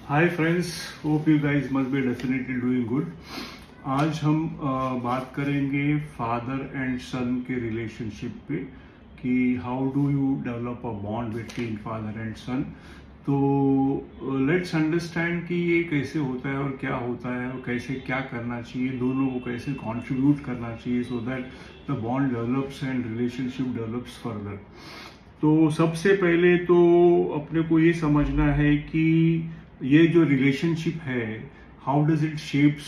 Hi friends, hope you guys must be definitely doing good. आज हम बात करेंगे फादर एंड सन के रिलेशनशिप पे कि how do you develop a bond between father and son. तो लेट्स अंडरस्टैंड कि ये कैसे होता है और क्या होता है और कैसे क्या करना चाहिए, दोनों को कैसे कंट्रीब्यूट करना चाहिए so that the bond develops and relationship develops further. तो सबसे पहले तो अपने को ये समझना है कि ये जो रिलेशनशिप है, how does it shapes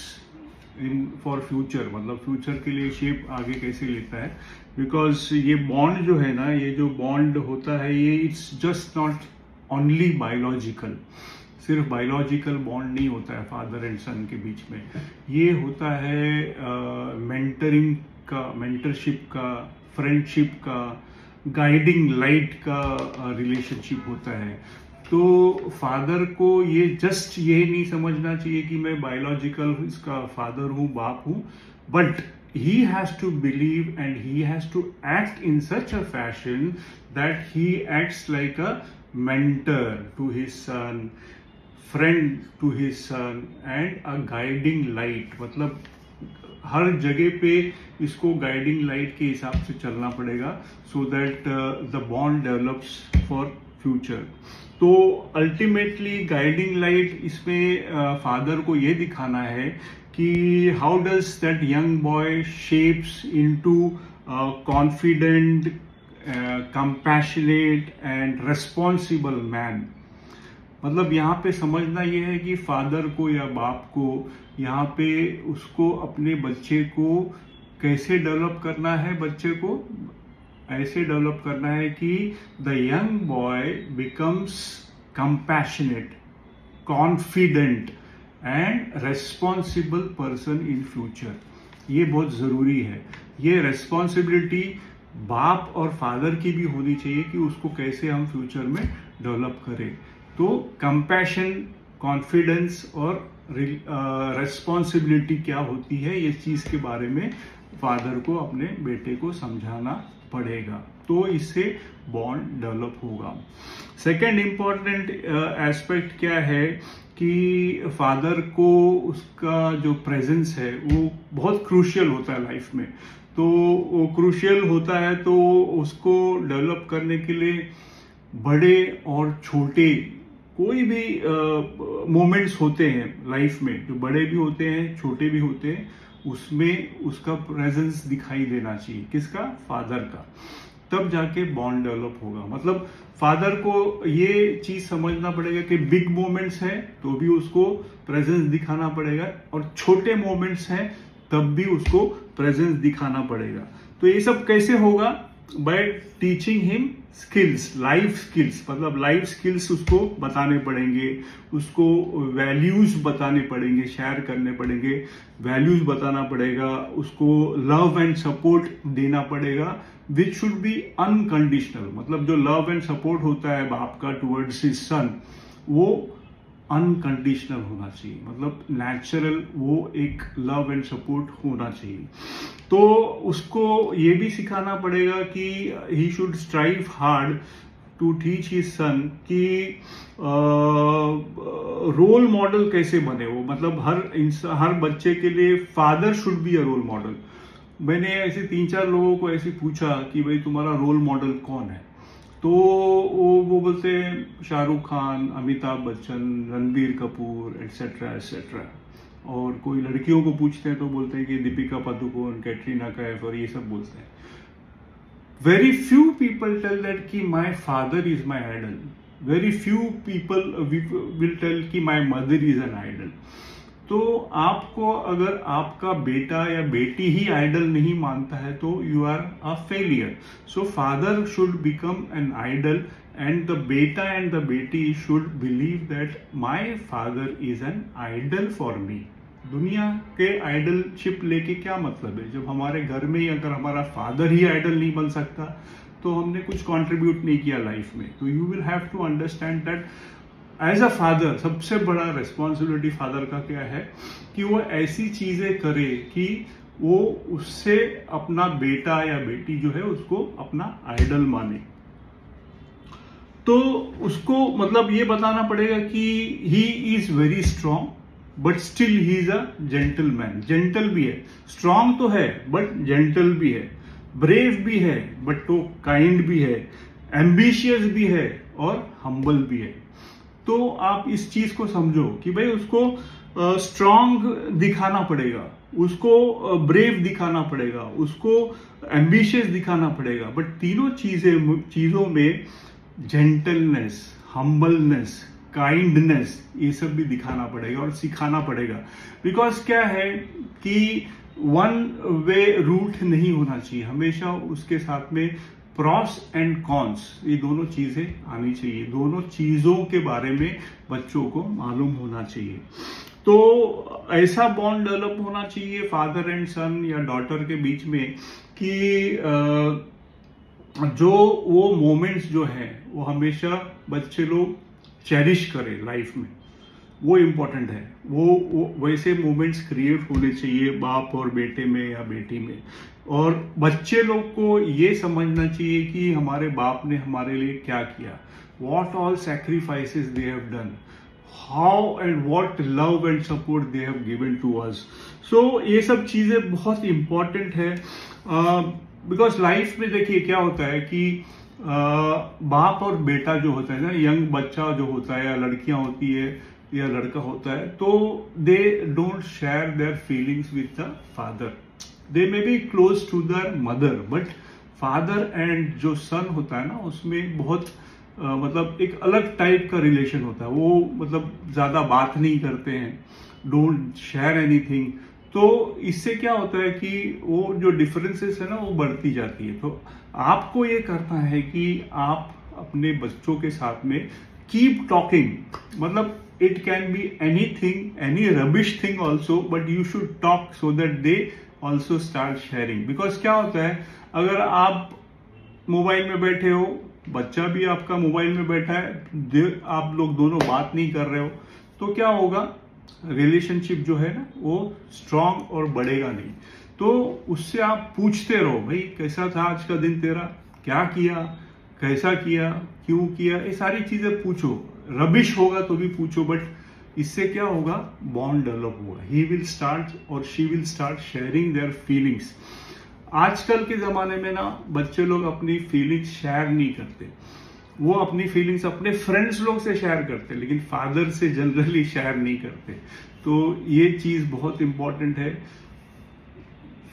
in for future, मतलब फ्यूचर के लिए शेप आगे कैसे लेता है। बिकॉज ये बॉन्ड जो है ना, ये जो बॉन्ड होता है ये it's just not only biological. सिर्फ बायोलॉजिकल बॉन्ड नहीं होता है फादर एंड सन के बीच में, ये होता है मेंटरिंग का, मेंटरशिप का, फ्रेंडशिप का, गाइडिंग लाइट का रिलेशनशिप होता है। तो फादर को ये जस्ट ये नहीं समझना चाहिए कि मैं बायोलॉजिकल इसका फादर हूँ, बाप हूँ, but he has to believe and he has to act in such a fashion that he acts like a mentor to his son, friend to his son and a guiding light। मतलब हर जगह पे इसको guiding light के हिसाब से चलना पड़ेगा so that the bond develops for future. तो अल्टीमेटली गाइडिंग लाइट इसमें फादर को ये दिखाना है कि how does that young boy shapes into confident, compassionate and responsible man. मतलब यहाँ पे समझना ये है कि फादर को या बाप को यहाँ पे उसको अपने बच्चे को कैसे डेवलप करना है। बच्चे को ऐसे डेवलप करना है कि the young boy becomes compassionate, confident and responsible person in future. ये बहुत ज़रूरी है। ये रेस्पॉन्सिबिलिटी बाप और फादर की भी होनी चाहिए कि उसको कैसे हम फ्यूचर में डेवलप करें। तो कंपैशन, कॉन्फिडेंस और रेस्पॉन्सिबिलिटी क्या होती है, ये चीज़ के बारे में फादर को अपने बेटे को समझाना पड़ेगा, तो इससे बॉन्ड डेवलप होगा। सेकेंड इम्पॉर्टेंट एस्पेक्ट क्या है कि फादर को उसका जो प्रेजेंस है वो बहुत क्रूशियल होता है लाइफ में। तो वो क्रूशियल होता है तो उसको डेवलप करने के लिए बड़े और छोटे कोई भी मोमेंट्स होते हैं लाइफ में, जो बड़े भी होते हैं छोटे भी होते हैं, उसमें उसका प्रेजेंस दिखाई देना चाहिए। किसका? फादर का। तब जाके बॉन्ड डेवलप होगा। मतलब फादर को ये चीज समझना पड़ेगा कि बिग मोमेंट्स हैं तो भी उसको प्रेजेंस दिखाना पड़ेगा और छोटे मोमेंट्स हैं तब भी उसको प्रेजेंस दिखाना पड़ेगा। तो ये सब कैसे होगा? Bye teaching him skills, life skills. मतलब लाइफ स्किल्स उसको बताने पड़ेंगे, उसको वैल्यूज बताने पड़ेंगे, शेयर करने पड़ेंगे, वैल्यूज बताना पड़ेगा, उसको लव एंड सपोर्ट देना पड़ेगा विच शुड बी अनकंडीशनल। मतलब जो लव एंड सपोर्ट होता है बाप का टुवर्ड्स हिज सन, वो अनकंडीशनल होना चाहिए। मतलब नेचुरल वो एक लव एंड सपोर्ट होना चाहिए। तो उसको ये भी सिखाना पड़ेगा कि he should strive hard to teach his son कि रोल मॉडल कैसे बने वो। मतलब हर बच्चे के लिए father should be a role model. मैंने ऐसे 3-4 लोगों को ऐसे पूछा कि भाई तुम्हारा रोल मॉडल कौन है, तो वो बोलते हैं शाहरुख खान, अमिताभ बच्चन, रणबीर कपूर एटसेट्रा एटसेट्रा। और कोई लड़कियों को पूछते हैं तो बोलते हैं कि दीपिका पादुकोण, कैटरीना कैफ और ये सब बोलते हैं। Very few people tell that कि my father is my idol. Very few people will tell कि my mother is an idol. तो आपको अगर आपका बेटा या बेटी ही आइडल नहीं मानता है तो you are a failure. So father should become an idol and the बेटा एंड द बेटी should believe that my father is an idol for me. दुनिया के आइडलशिप लेके क्या मतलब है? जब हमारे घर में ही अगर हमारा फादर ही आइडल नहीं बन सकता तो हमने कुछ कंट्रीब्यूट नहीं किया लाइफ में। तो you will have to understand that as a father सबसे बड़ा रिस्पॉन्सिबिलिटी फादर का क्या है कि वो ऐसी चीजें करे कि वो उससे अपना बेटा या बेटी जो है उसको अपना आइडल माने। तो उसको मतलब ये बताना पड़ेगा कि he is very strong but still he is a gentleman. Gentle भी है, स्ट्रांग तो है बट जेंटल भी है, ब्रेव भी है बट तो काइंड भी है, एम्बिशियस भी है और हम्बल भी है। तो आप इस चीज को समझो कि भाई उसको स्ट्रांग दिखाना पड़ेगा, उसको ब्रेव दिखाना पड़ेगा, उसको एम्बिशियस दिखाना पड़ेगा, बट तीनों चीजों में जेंटलनेस, हम्बलनेस, काइंडनेस ये सब भी दिखाना पड़ेगा और सिखाना पड़ेगा। बिकॉज क्या है कि वन वे रूट नहीं होना चाहिए, हमेशा उसके साथ में प्रॉस एंड कॉन्स ये दोनों चीजें आनी चाहिए, दोनों चीजों के बारे में बच्चों को मालूम होना चाहिए। तो ऐसा बॉन्ड डेवलप होना चाहिए फादर एंड सन या डॉटर के बीच में कि जो वो मोमेंट्स जो है वो हमेशा बच्चे लोग चेरिश करें लाइफ में, वो इम्पोर्टेंट है। वो वैसे मोमेंट्स क्रिएट होने चाहिए बाप और बेटे में या बेटी में। और बच्चे लोग को ये समझना चाहिए कि हमारे बाप ने हमारे लिए क्या किया, what all sacrifices they have done, how and what love and support they have given to us. So ये सब चीजें बहुत इंपॉर्टेंट है। बिकॉज लाइफ में देखिए क्या होता है कि बाप और बेटा जो होता है ना, यंग बच्चा जो होता है या लड़कियां होती है या लड़का होता है, तो they don't share their feelings with the father. They may be close to their mother, but father and जो सन होता है ना उसमें बहुत मतलब एक अलग टाइप का रिलेशन होता है। वो मतलब ज्यादा बात नहीं करते हैं, डोंट शेयर एनीथिंग। तो इससे क्या होता है कि वो जो डिफरेंसेस है ना वो बढ़ती जाती है। तो आपको ये करना है कि आप अपने बच्चों के साथ में कीप टॉकिंग, मतलब it can be anything, any rubbish thing also, but you should talk so that they also start sharing. Because क्या होता है, अगर आप मोबाइल में बैठे हो, बच्चा भी आपका मोबाइल में बैठा है, आप लोग दोनों बात नहीं कर रहे हो, तो क्या होगा, रिलेशनशिप जो है ना वो स्ट्रांग और बढ़ेगा नहीं। तो उससे आप पूछते रहो, भाई कैसा था आज का दिन तेरा, क्या किया, कैसा किया, क्यों किया, ये सारी चीजें पूछो। रबिश होगा तो भी पूछो, बट इससे क्या होगा, बॉन्ड डेवलप होगा। ही विल स्टार्ट और she will start sharing their feelings. आजकल के जमाने में ना बच्चे लोग अपनी फीलिंग्स शेयर नहीं करते, वो अपनी फीलिंग्स अपने फ्रेंड्स लोग से शेयर करते, लेकिन फादर से जनरली शेयर नहीं करते। तो ये चीज बहुत इंपॉर्टेंट है,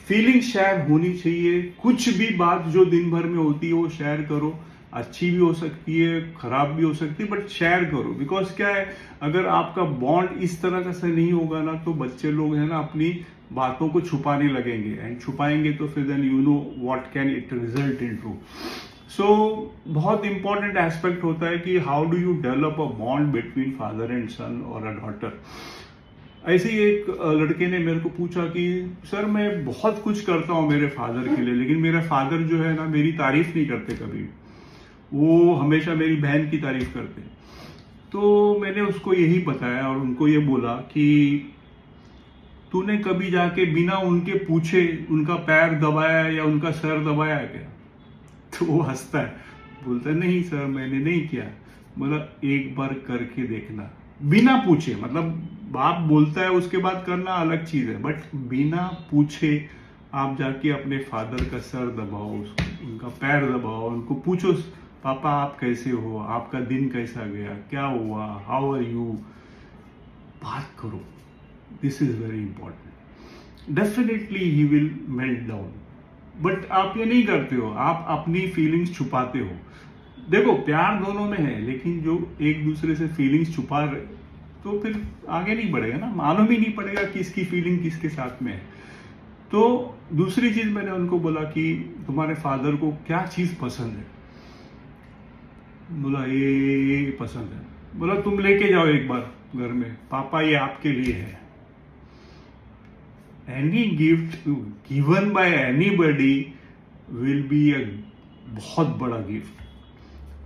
फीलिंग शेयर होनी चाहिए। कुछ भी बात जो दिन भर में होती है वो शेयर करो, अच्छी भी हो सकती है, खराब भी हो सकती है, बट शेयर करो। बिकॉज क्या है, अगर आपका बॉन्ड इस तरह का से नहीं होगा ना, तो बच्चे लोग है ना अपनी बातों को छुपाने लगेंगे, एंड छुपाएंगे तो फिर then you know what can it result into. So बहुत इंपॉर्टेंट एस्पेक्ट होता है कि how do you develop a bond between father and son और अ डॉटर। ऐसे ही एक लड़के ने मेरे को पूछा कि सर मैं बहुत कुछ करता हूँ मेरे फादर के लिए, लेकिन मेरे फादर जो है ना मेरी तारीफ नहीं करते कभी, वो हमेशा मेरी बहन की तारीफ करते। तो मैंने उसको यही बताया और उनको ये बोला कि तूने कभी जाके बिना उनके पूछे उनका पैर दबाया या उनका सर दबाया क्या? तो वो हंसता है, बोलता है नहीं सर मैंने नहीं किया। बोला एक बार करके देखना, बिना पूछे। मतलब बाप बोलता है उसके बाद करना अलग चीज है, बट बिना पूछे आप जाके अपने फादर का सर दबाओ, उनका पैर दबाओ, उनको पूछो पापा आप कैसे हो, आपका दिन कैसा गया, क्या हुआ, हाउ आर यू, बात करो। This is very important. Definitely he will melt down, but आप ये नहीं करते हो, आप अपनी फीलिंग्स छुपाते हो। देखो प्यार दोनों में है, लेकिन जो एक दूसरे से फीलिंग्स छुपा रहे तो फिर आगे नहीं बढ़ेगा ना, मालूम ही नहीं पड़ेगा किसकी फीलिंग किसके साथ में है। तो दूसरी चीज मैंने उनको बोला कि तुम्हारे फादर को क्या चीज पसंद है। बोला ये पसंद है। बोला तुम लेके जाओ एक बार घर में, पापा ये आपके लिए है। Any gift given by anybody will be a बहुत बड़ा गिफ्ट।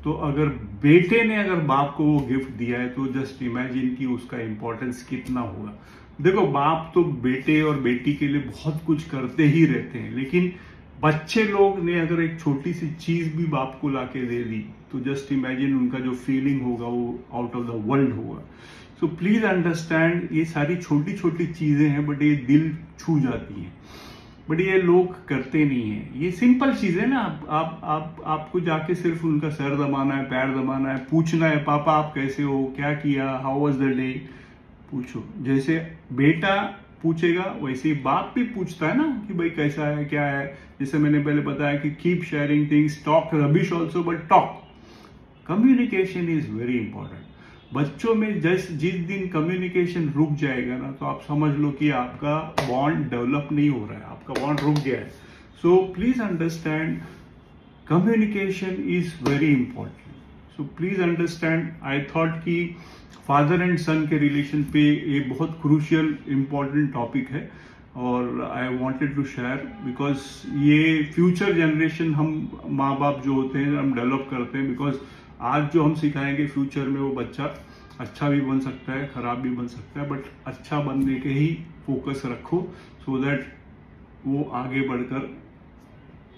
तो अगर बेटे ने अगर बाप को वो गिफ्ट दिया है तो जस्ट इमेजिन कि उसका इंपॉर्टेंस कितना होगा। देखो बाप तो बेटे और बेटी के लिए बहुत कुछ करते ही रहते हैं, लेकिन बच्चे लोग ने अगर एक छोटी सी चीज भी बाप को लाके दे दी तो जस्ट इमेजिन उनका जो फीलिंग होगा वो आउट ऑफ द वर्ल्ड होगा. सो प्लीज अंडरस्टैंड, ये सारी छोटी छोटी चीजें हैं बट ये दिल छू जाती हैं, बट ये लोग करते नहीं है. ये सिंपल चीज है ना. आपको जाके सिर्फ उनका सर दबाना है, पैर दबाना है, पूछना है पापा आप कैसे हो, क्या किया, हाउ वाज द डे. पूछो. जैसे बेटा पूछेगा वैसे ही बाप भी पूछता है ना कि भाई कैसा है, क्या है. जैसे मैंने पहले बताया कि keep sharing things, talk rubbish also but talk. Communication is very important. बच्चों में जिस दिन कम्युनिकेशन रुक जाएगा ना तो आप समझ लो कि आपका बॉन्ड डेवलप नहीं हो रहा है, आपका बॉन्ड रुक गया है. So please understand, communication is very important. So please understand. I thought कि फादर एंड सन के रिलेशन पे ये बहुत क्रूशियल इंपॉर्टेंट टॉपिक है और I wanted to share because ये फ्यूचर जनरेशन हम माँ बाप जो होते हैं हम डेवलप करते हैं. बिकॉज आज जो हम सिखाएंगे फ्यूचर में वो बच्चा अच्छा भी बन सकता है, खराब भी बन सकता है, बट अच्छा बनने के ही फोकस रखो सो दैट वो आगे बढ़कर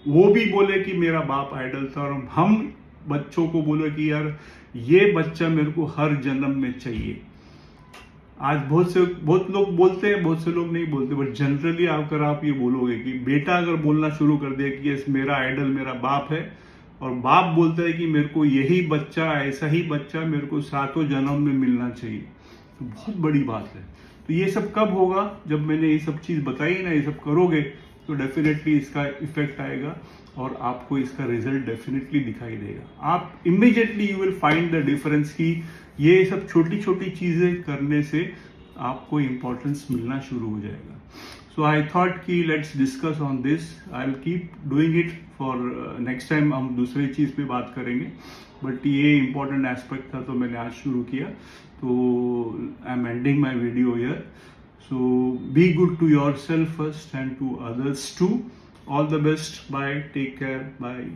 वो भी बोले कि मेरा बाप आइडल था और हम बच्चों को बोले कि यार ये बच्चा मेरे को हर जन्म में चाहिए. आज बहुत लोग बोलते हैं, बहुत से लोग नहीं बोलते, बट जनरली अगर आप ये बोलोगे कि बेटा अगर बोलना शुरू कर दिया कि यस मेरा आइडल मेरा बाप है और बाप बोलता है कि मेरे को यही बच्चा, ऐसा ही बच्चा मेरे को 7 जन्म में मिलना चाहिए, तो बहुत बड़ी बात है. तो ये सब कब होगा? जब मैंने ये सब चीज बताई ना, ये सब करोगे तो डेफिनेटली इसका इफेक्ट आएगा और आपको इसका रिजल्ट डेफिनेटली दिखाई देगा. आप immediately you will find the difference कि ये सब छोटी छोटी चीजें करने से आपको इंपॉर्टेंस मिलना शुरू हो जाएगा. सो आई थॉट कि let's discuss on this. I will keep doing it for next time. हम दूसरी चीज पे बात करेंगे बट ये इंपॉर्टेंट एस्पेक्ट था तो मैंने आज शुरू किया. तो I am ending my video here. So be good to yourself first and to others too. All the best. Bye. Take care. Bye.